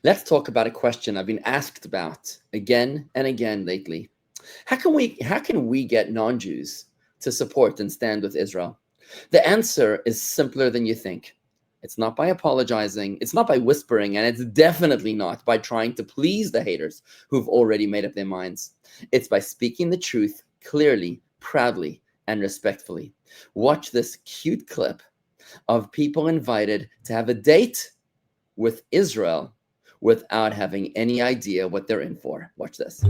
Let's talk about a question I've been asked about again and again lately. How can we get non-Jews to support and stand with Israel? The answer is simpler than you think. It's not by apologizing, it's not by whispering, and it's definitely not by trying to please the haters who've already made up their minds. It's by speaking the truth clearly, proudly, and respectfully. Watch this cute clip of people invited to have a date with Israel without having any idea what they're in for. Watch this.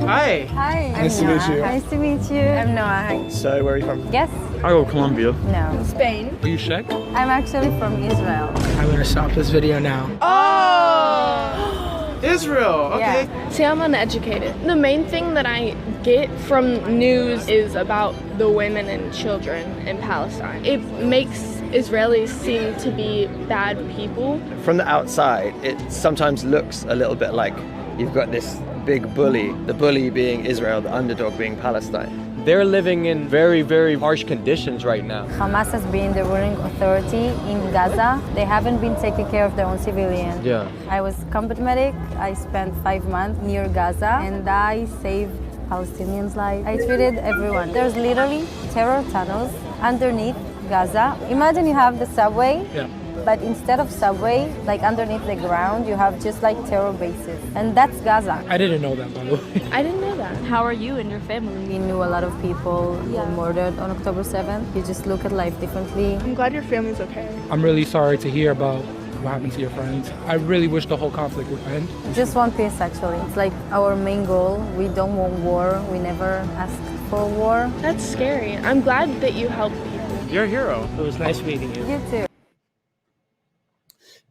Hi. Hi. Nice to meet you. Nice to meet you. I'm Noah. So, where are you from? Yes? I go Colombia. No. Spain. Are you Czech? I'm actually from Israel. I'm gonna stop this video now. Oh! Israel. Okay. Yeah. See, I'm uneducated. The main thing that I get from news is about the women and children in Palestine. It makes Israelis seem to be bad people. From the outside, it sometimes looks a little bit like you've got this big bully, the bully being Israel, the underdog being Palestine. They're living in very, very harsh conditions right now. Hamas has been the ruling authority in Gaza. They haven't been taking care of their own civilians. Yeah. I was combat medic. I spent 5 months near Gaza and I saved Palestinians' lives. I treated everyone. There's literally terror tunnels underneath Gaza. Imagine you have the subway. Yeah. But instead of subway, like underneath the ground, you have just like terror bases. And that's Gaza. I didn't know that, by the way. I didn't know that. How are you and your family? We knew a lot of people who were murdered on October 7th. You just look at life differently. I'm glad your family's okay. I'm really sorry to hear about what happened to your friends. I really wish the whole conflict would end. Just want peace, actually. It's like our main goal. We don't want war. We never asked for war. That's scary. I'm glad that you help people. You're a hero. It was nice meeting you. You too.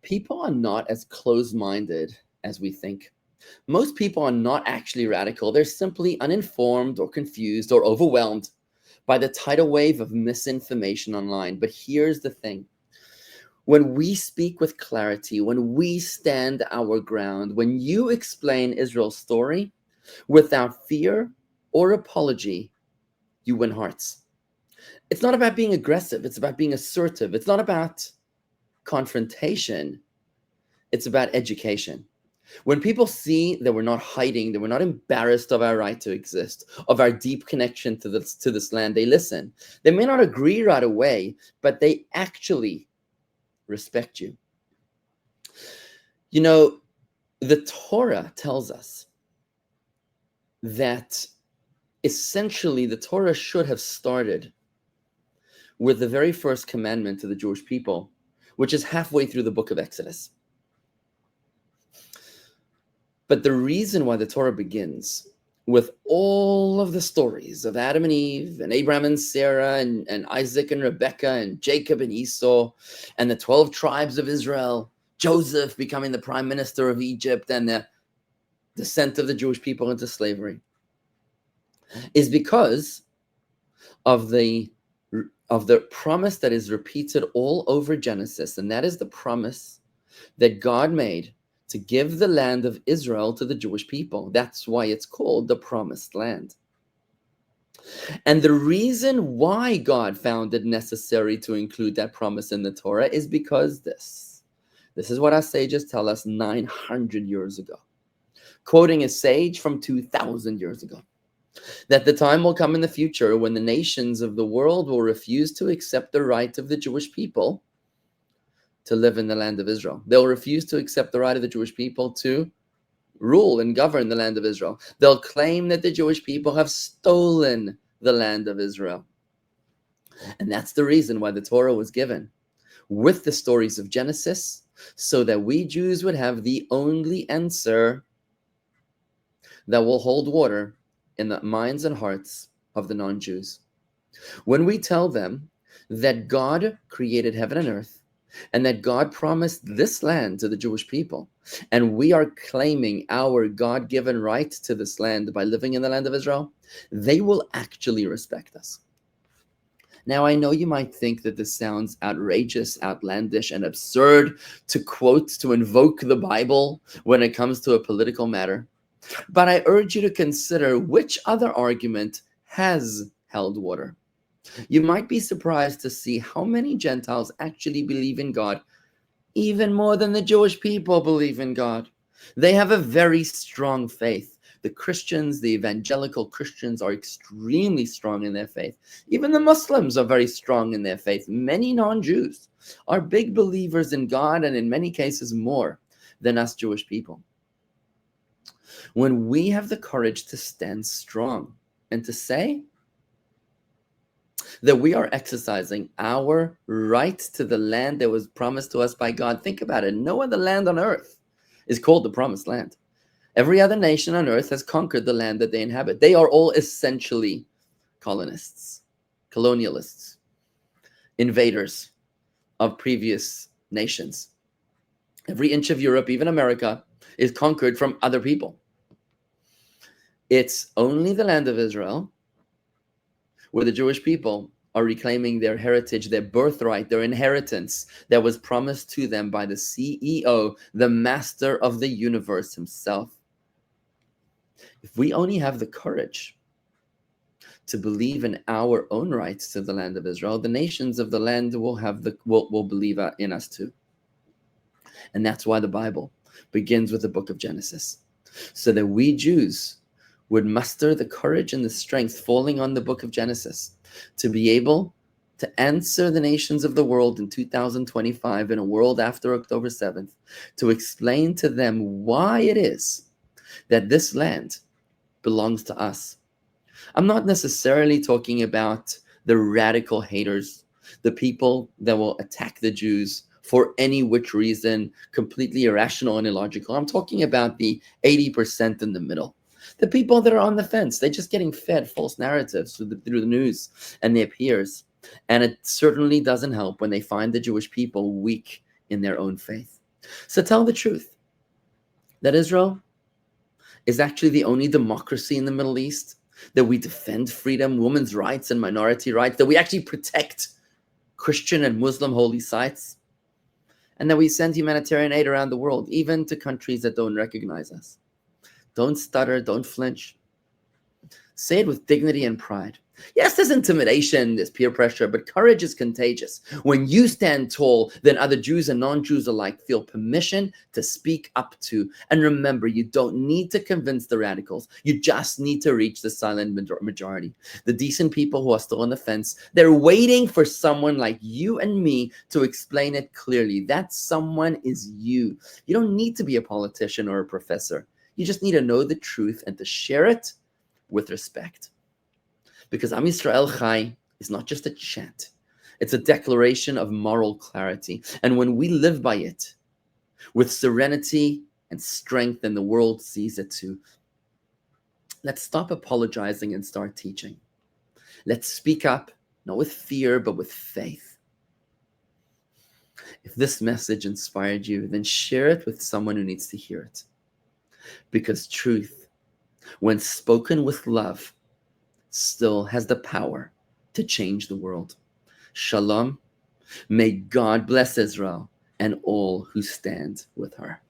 People are not as closed-minded as we think. Most people are not actually radical. They're simply uninformed or confused or overwhelmed by the tidal wave of misinformation online. But here's the thing. When we speak with clarity, when we stand our ground, when you explain Israel's story without fear or apology, you win hearts. It's not about being aggressive. It's about being assertive. It's not about confrontation. It's about education. When people see that we're not hiding, that we're not embarrassed of our right to exist, of our deep connection to this land, they listen. They may not agree right away, but they actually respect you. You know, the Torah tells us that essentially the Torah should have started with the very first commandment to the Jewish people, which is halfway through the book of Exodus. But the reason why the Torah begins with all of the stories of Adam and Eve and Abraham and Sarah and Isaac and Rebekah and Jacob and Esau and the 12 tribes of Israel, Joseph becoming the prime minister of Egypt and the descent of the Jewish people into slavery, is because of the promise that is repeated all over Genesis, and that is the promise that God made to give the land of Israel to the Jewish people. That's why it's called the Promised Land. And the reason why God found it necessary to include that promise in the Torah is because this is what our sages tell us 900 years ago, quoting a sage from 2,000 years ago, that the time will come in the future when the nations of the world will refuse to accept the right of the Jewish people to live in the land of Israel. They'll refuse to accept the right of the Jewish people to rule and govern the land of Israel. They'll claim that the Jewish people have stolen the land of Israel. And that's the reason why the Torah was given with the stories of Genesis, so that we Jews would have the only answer that will hold water in the minds and hearts of the non-Jews. When we tell them that God created heaven and earth, and that God promised this land to the Jewish people, and we are claiming our God-given right to this land by living in the land of Israel, they will actually respect us. Now, I know you might think that this sounds outrageous, outlandish, and absurd to invoke the Bible when it comes to a political matter, but I urge you to consider which other argument has held water. You might be surprised to see how many Gentiles actually believe in God, even more than the Jewish people believe in God. They have a very strong faith. The Christians, the evangelical Christians, are extremely strong in their faith. Even the Muslims are very strong in their faith. Many non-Jews are big believers in God, and in many cases more than us Jewish people. When we have the courage to stand strong and to say that we are exercising our right to the land that was promised to us by God. Think about it. No other land on earth is called the promised land. Every other nation on earth has conquered the land that they inhabit. They are all essentially colonists, colonialists, invaders of previous nations. Every inch of Europe, even America, is conquered from other people. It's only the land of Israel where the Jewish people are reclaiming their heritage, their birthright, their inheritance that was promised to them by the CEO, the master of the universe himself. If we only have the courage to believe in our own rights to the land of Israel, the nations of the land will believe in us too. And that's why the Bible begins with the book of Genesis, so that we Jews would muster the courage and the strength falling on the book of Genesis to be able to answer the nations of the world in 2025, in a world after October 7th, to explain to them why it is that this land belongs to us. I'm not necessarily talking about the radical haters, the people that will attack the Jews for any which reason, completely irrational and illogical. I'm talking about the 80% in the middle. The people that are on the fence, they're just getting fed false narratives through the news and their peers. And it certainly doesn't help when they find the Jewish people weak in their own faith. So tell the truth that Israel is actually the only democracy in the Middle East, that we defend freedom, women's rights, and minority rights, that we actually protect Christian and Muslim holy sites, and that we send humanitarian aid around the world, even to countries that don't recognize us. Don't stutter, don't flinch. Say it with dignity and pride. Yes, there's intimidation, there's peer pressure, but courage is contagious. When you stand tall, then other Jews and non-Jews alike feel permission to speak up to. And remember, you don't need to convince the radicals. You just need to reach the silent majority. The decent people who are still on the fence, they're waiting for someone like you and me to explain it clearly. That someone is you. You don't need to be a politician or a professor. You just need to know the truth and to share it with respect. Because Am Yisrael Chai is not just a chant. It's a declaration of moral clarity. And when we live by it with serenity and strength, then the world sees it too. Let's stop apologizing and start teaching. Let's speak up, not with fear, but with faith. If this message inspired you, then share it with someone who needs to hear it. Because truth, when spoken with love, still has the power to change the world. Shalom. May God bless Israel and all who stand with her.